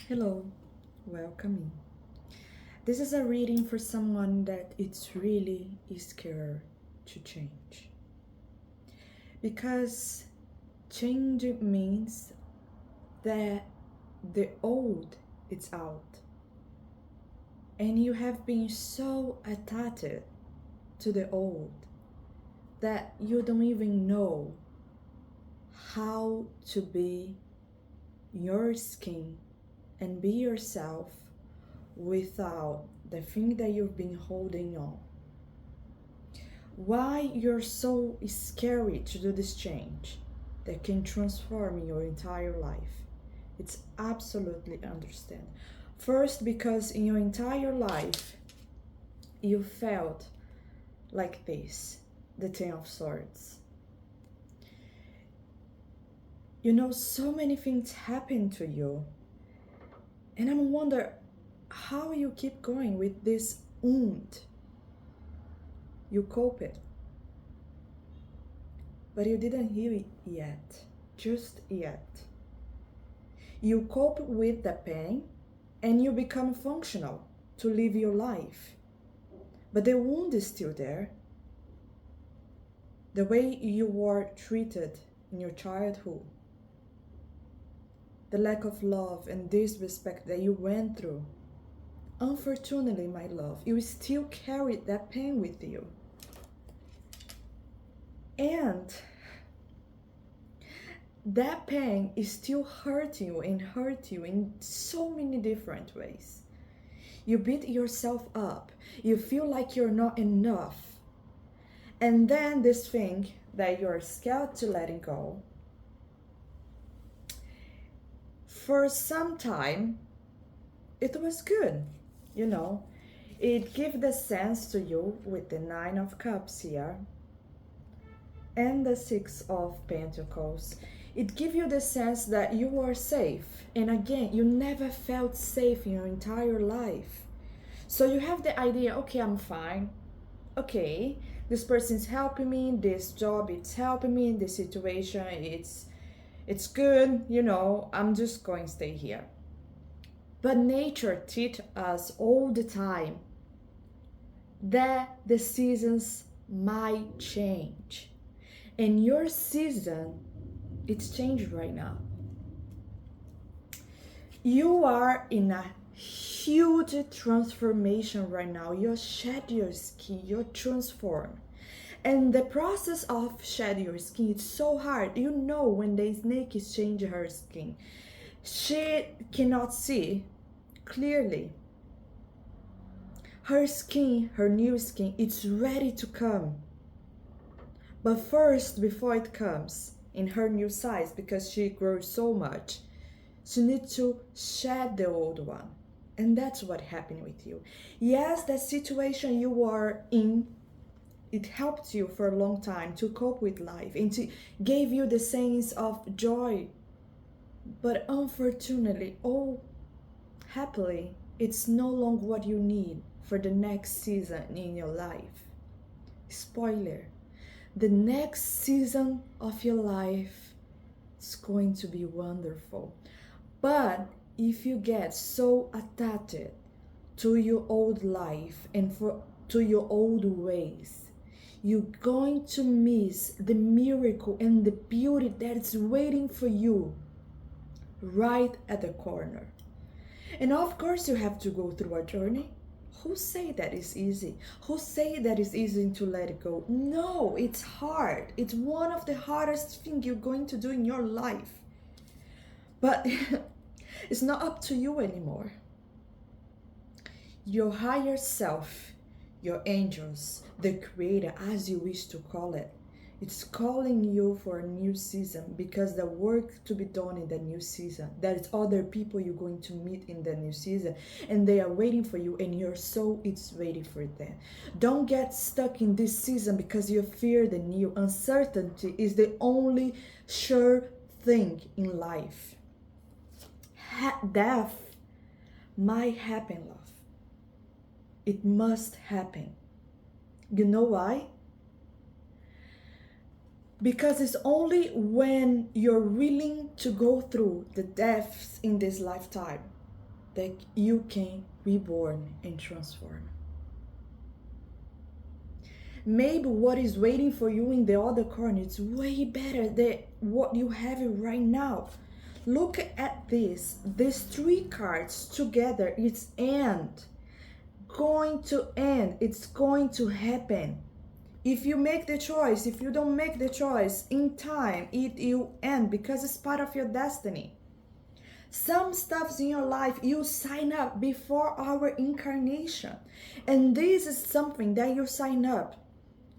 Hello, welcome in. This is a reading for someone that it's really scared to change. Because change means that the old is out. And you have been so attached to the old that you don't even know how to be your skin and be yourself without the thing that you've been holding on. Why you're so scary to do this change that can transform your entire life. It's absolutely understand. First, because in your entire life you felt like this, the Ten of Swords. You know, so many things happen to you, and I wonder how you keep going with this wound. You cope it, but you didn't heal it yet, just yet. You cope with the pain and you become functional to live your life, but the wound is still there. The way you were treated in your childhood, the lack of love and disrespect that you went through. Unfortunately, my love, you still carry that pain with you. And that pain is still hurting you and hurt you in so many different ways. You beat yourself up. You feel like you're not enough. And then this thing that you're scared to letting go, for some time, it was good, you know. It gave the sense to you with the Nine of Cups here and the Six of Pentacles. It gives you the sense that you are safe. And again, you never felt safe in your entire life. So you have the idea, okay, I'm fine. Okay, this person's helping me, this job it's helping me, this situation it's good, you know, I'm just going to stay here. But nature teaches us all the time that the seasons might change. And your season, it's changed right now. You are in a huge transformation right now. You shed your skin, you transform. And the process of shed your skin, it's so hard. You know, when the snake is changing her skin, she cannot see clearly. Her skin, her new skin, it's ready to come. But first, before it comes in her new size, because she grows so much, she needs to shed the old one. And that's what happened with you. Yes, that situation you are in, it helped you for a long time to cope with life and to gave you the sense of joy. But unfortunately, happily, it's no longer what you need for the next season in your life. Spoiler, the next season of your life is going to be wonderful. But if you get so attached to your old life and to your old ways, you're going to miss the miracle and the beauty that's waiting for you right at the corner. And of course you have to go through a journey. Who say that is easy? Who say that it's easy to let it go? No, it's hard. It's one of the hardest things you're going to do in your life. But it's not up to you anymore. Your higher self, your angels, the creator, as you wish to call it, it's calling you for a new season, because the work to be done in the new season, there is other people you're going to meet in the new season, and they are waiting for you, and your soul is waiting for them. Don't get stuck in this season because you fear the new. Uncertainty is the only sure thing in life. Death might happen, love. It must happen. You know why? Because it's only when you're willing to go through the deaths in this lifetime that you can reborn and transform. Maybe what is waiting for you in the other corner is way better than what you have right now. Look at this. These three cards together, it's end. Going to end. It's going to happen. If you make the choice, if you don't make the choice, in time, it will end because it's part of your destiny. Some stuffs in your life you sign up before our incarnation. And this is something that you sign up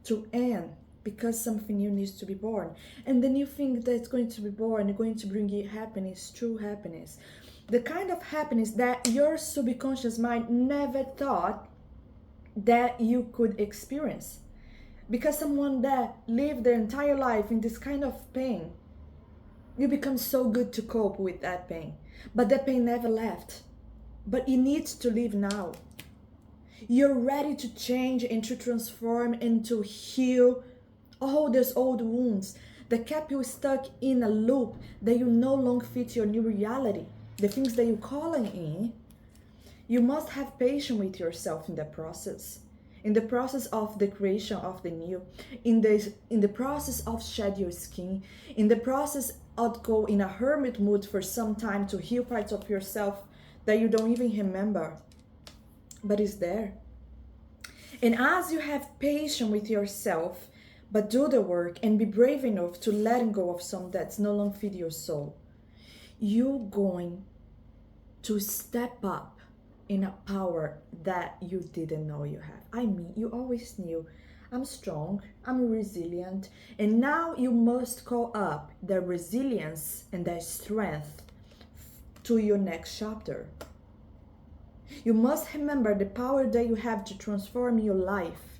to end because something new needs to be born. And the new thing that's going to be born is going to bring you happiness, true happiness. The kind of happiness that your subconscious mind never thought that you could experience. Because someone that lived their entire life in this kind of pain, you become so good to cope with that pain. But that pain never left. But it needs to leave now. You're ready to change and to transform and to heal all those old wounds that kept you stuck in a loop that you no longer fit your new reality. The things that you're calling in, you must have patience with yourself in the process. In the process of the creation of the new, in the process of shed your skin, in the process of go in a hermit mood for some time to heal parts of yourself that you don't even remember, but it's there. And as you have patience with yourself, but do the work and be brave enough to letting go of some that's no longer feed your soul, you're going to step up in a power that you didn't know you have. I mean, you always knew, I'm strong, I'm resilient, and now you must call up the resilience and the strength to your next chapter. You must remember the power that you have to transform your life.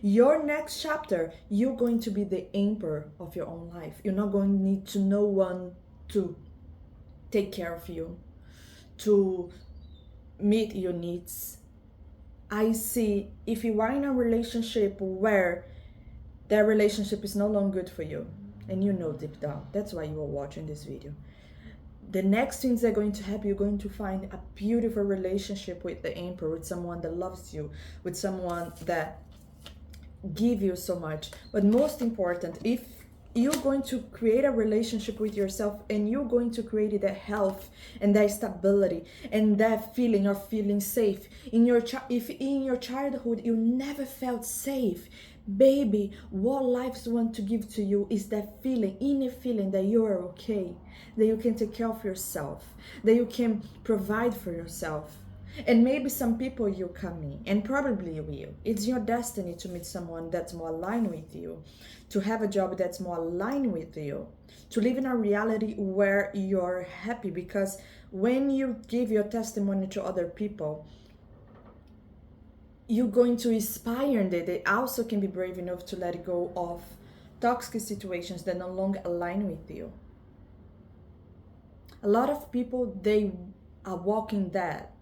Your next chapter, you're going to be the emperor of your own life. You're not going to need to no one to take care of you, to meet your needs. I see if you are in a relationship where that relationship is no longer good for you, and you know deep down, that's why you are watching this video. The next things that are going to happen, you're going to find a beautiful relationship with the emperor, with someone that loves you, with someone that give you so much. But most important, if you're going to create a relationship with yourself and you're going to create that health and that stability and that feeling of feeling safe if in your childhood you never felt safe, baby, what lives want to give to you is that feeling, inner feeling that you are okay, that you can take care of yourself, that you can provide for yourself. And maybe some people you come in, and probably you will. It's your destiny to meet someone that's more aligned with you, to have a job that's more aligned with you, to live in a reality where you're happy. Because when you give your testimony to other people, you're going to inspire them. They also can be brave enough to let go of toxic situations that no longer align with you. A lot of people, they are walking that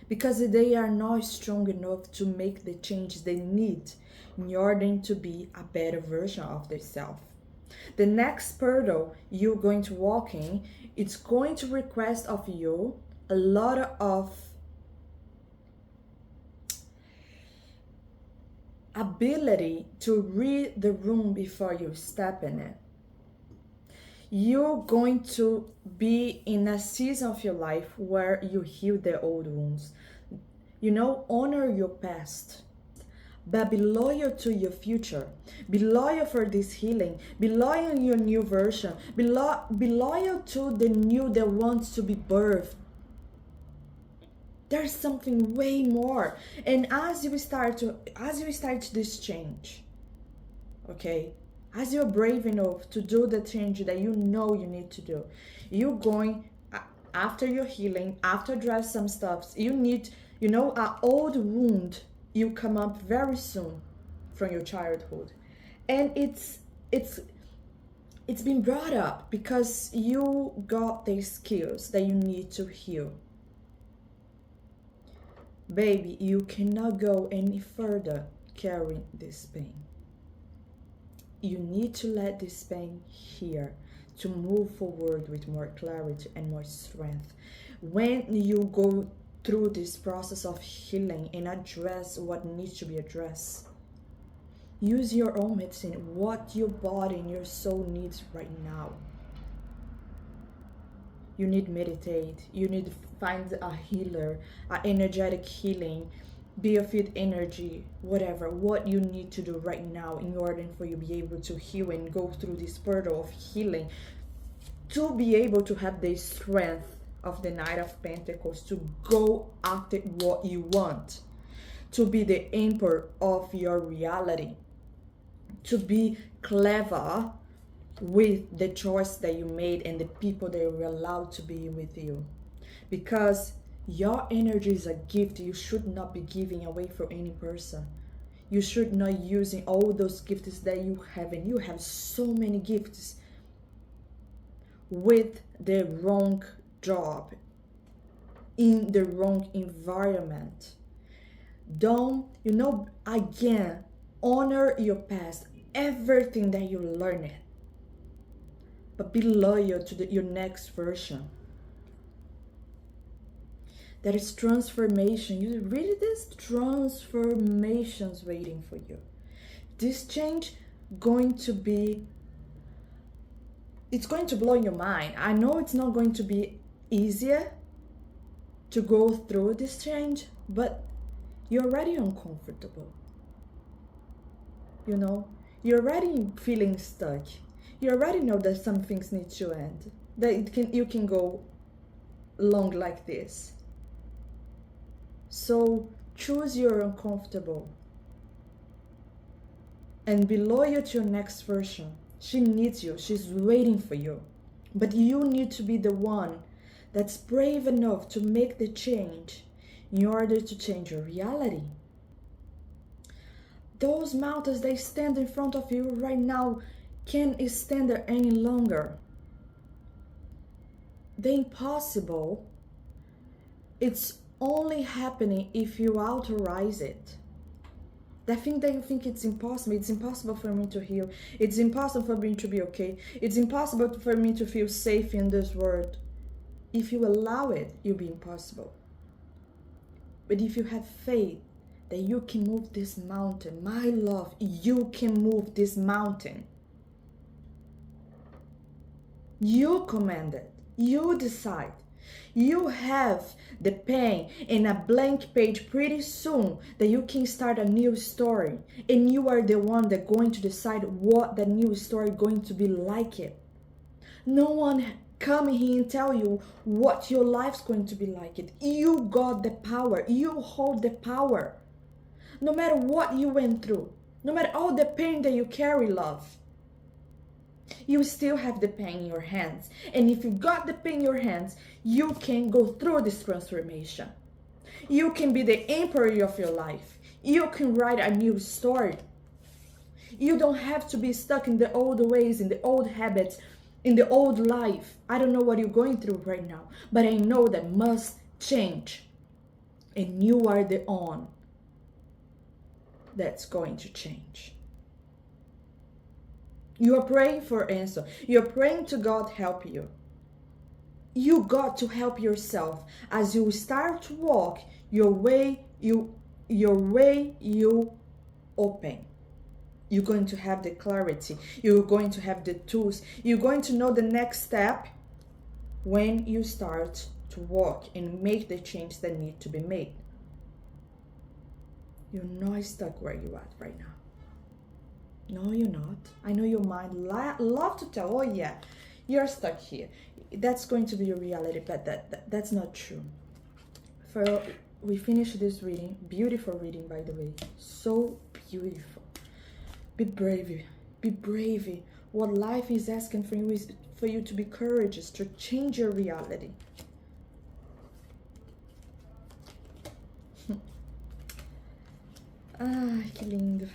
because they are not strong enough to make the changes they need in order to be a better version of themselves. The next portal you're going to walk in, it's going to request of you a lot of ability to read the room before you step in it. You're going to be in a season of your life where you heal the old wounds. Honor your past, but be loyal to your future. Be loyal for this healing. Be loyal in your new version. Be loyal to the new that wants to be birthed. There's something way more. And as you start this change, okay, as you're brave enough to do the change that you know you need to do, you're going, after your healing, after address some stuff, you need, an old wound, you come up very soon from your childhood. And it's been brought up because you got the skills that you need to heal. Baby, you cannot go any further carrying this pain. You need to let this pain here to move forward with more clarity and more strength. When you go through this process of healing and address what needs to be addressed, use your own medicine, what your body and your soul needs right now. You need meditate, you need to find a healer, an energetic healing, biofeed energy, whatever, what you need to do right now in order for you to be able to heal and go through this portal of healing, to be able to have the strength of the Knight of Pentacles to go after what you want, to be the emperor of your reality, to be clever with the choice that you made and the people that you allowed to be with you. Because your energy is a gift you should not be giving away for any person. You should not using all those gifts that you have, and you have so many gifts, with the wrong job, in the wrong environment. Don't, again, honor your past, everything that you learned, but be loyal to your next version. There is transformation. You really, there's transformations waiting for you. This change it's going to blow your mind. I know it's not going to be easier to go through this change, but you're already uncomfortable. You're already feeling stuck. You already know that some things need to end, that you can go long like this. So choose your uncomfortable and be loyal to your next version. She needs you. She's waiting for you. But you need to be the one that's brave enough to make the change in order to change your reality. Those mountains, they stand in front of you right now, can't stand there any longer. The impossible, it's only happening if you authorize it. The thing that you think it's impossible for me to heal, it's impossible for me to be okay, it's impossible for me to feel safe in this world. If you allow it, it'll be impossible. But if you have faith that you can move this mountain, my love, you can move this mountain. You command it. You decide. You have the pen and a blank page pretty soon that you can start a new story. And you are the one that's going to decide what the new story is going to be like it. No one come here and tell you what your life's going to be like it. You got the power. You hold the power. No matter what you went through, no matter all the pain that you carry, love, you still have the pen in your hands. And if you got the pen in your hands, you can go through this transformation. You can be the emperor of your life. You can write a new story. You don't have to be stuck in the old ways, in the old habits, in the old life. I don't know what you're going through right now, but I know that must change. And you are the one that's going to change. You are praying for answer. You're praying to God help you. You got to help yourself as you start to walk your way. You open. You're going to have the clarity. You're going to have the tools. You're going to know the next step when you start to walk and make the change that need to be made. You're not stuck where you're at right now. No, you're not. I know your mind love to tell, oh yeah, you're stuck here. That's going to be your reality, but that's not true. We finished this reading, beautiful reading by the way, so beautiful. Be brave, be brave. What life is asking for you is for you to be courageous, to change your reality. Ah, que lindo.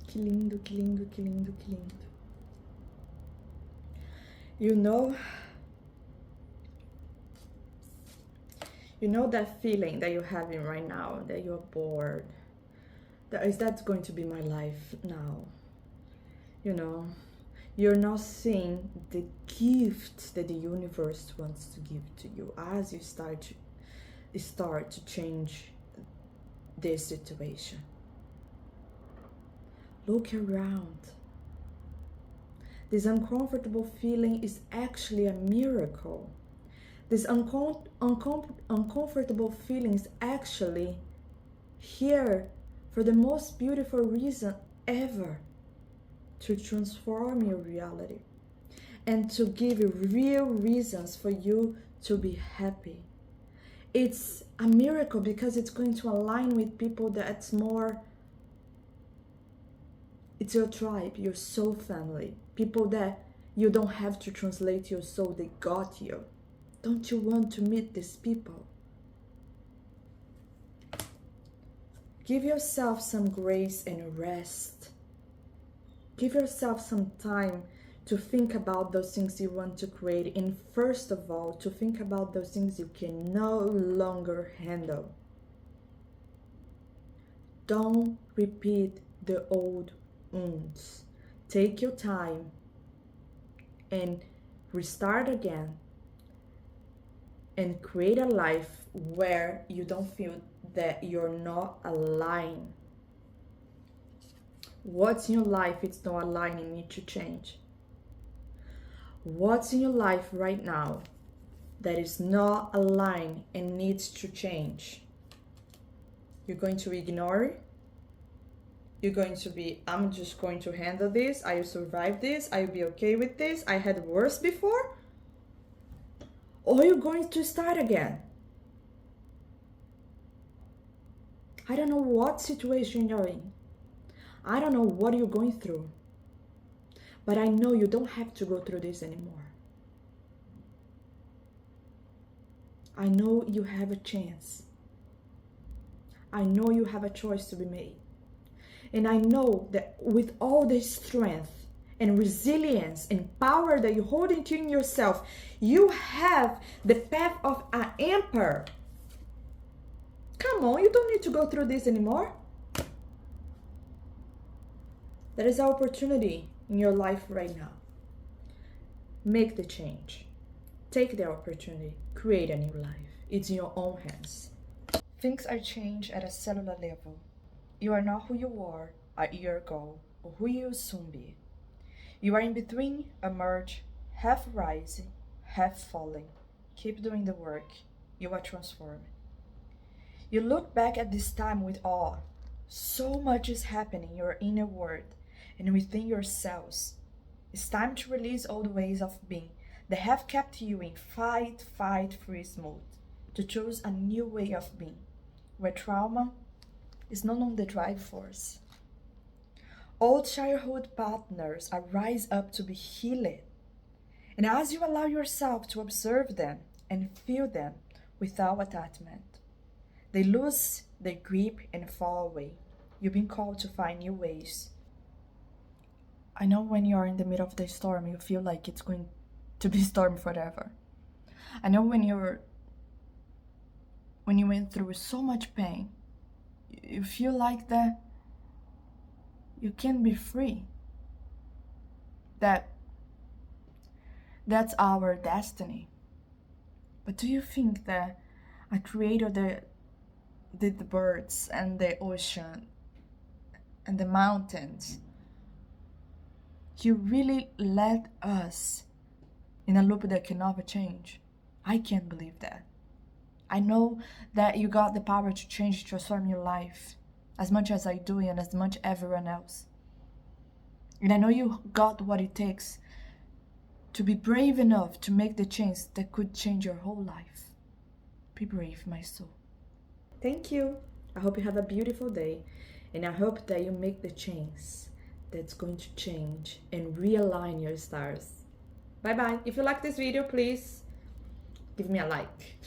Que lindo, que lindo, que lindo, que lindo. You know that feeling that you're having right now, that you're bored. That's going to be my life now. You're not seeing the gift that the universe wants to give to you as you start to change this situation. Look around. This uncomfortable feeling is actually a miracle. This uncomfortable feeling is actually here for the most beautiful reason ever, to transform your reality and to give you real reasons for you to be happy. It's a miracle because it's going to align with people that's more, it's your tribe, your soul family, people that you don't have to translate your soul, they got you. Don't you want to meet these people? Give yourself some grace and rest. Give yourself some time to think about those things you want to create, and first of all, to think about those things you can no longer handle. Don't repeat the old wounds. Take your time and restart again and create a life where you don't feel that you're not aligned. What's in your life it's not aligned and need to change? What's in your life right now that is not aligned and needs to change? You're going to ignore it? You're going to be, I'm just going to handle this, I will survive this, I will be okay with this, I had worse before? Or you're going to start again? I don't know what situation you're in. I don't know what you're going through. But I know you don't have to go through this anymore. I know you have a chance. I know you have a choice to be made. And I know that with all the strength and resilience and power that you hold into in yourself, you have the path of an emperor. Come on, you don't need to go through this anymore. There is an opportunity in your life right now. Make the change. Take the opportunity. Create a new life. It's in your own hands. Things are changed at a cellular level. You are not who you were a year ago or who you will soon be. You are in between, a merge, half rising, half falling. Keep doing the work. You are transformed. You look back at this time with awe. So much is happening in your inner world and within yourselves. It's time to release old ways of being that have kept you in fight, freeze mode, to choose a new way of being, where trauma is no longer the drive force. Old childhood patterns arise up to be healed. And as you allow yourself to observe them and feel them without attachment, they lose their grip and fall away. You've been called to find new ways. I know when you're in the middle of the storm, you feel like it's going to be storm forever. I know when you went through so much pain, you feel like that you can be free. That's our destiny. But do you think that a creator that did the birds and the ocean and the mountains, he really led us in a loop that can never change? I can't believe that. I know that you got the power to change, transform your life as much as I do and as much everyone else. And I know you got what it takes to be brave enough to make the change that could change your whole life. Be brave, my soul. Thank you. I hope you have a beautiful day, and I hope that you make the change that's going to change and realign your stars. Bye bye. If you like this video, please give me a like.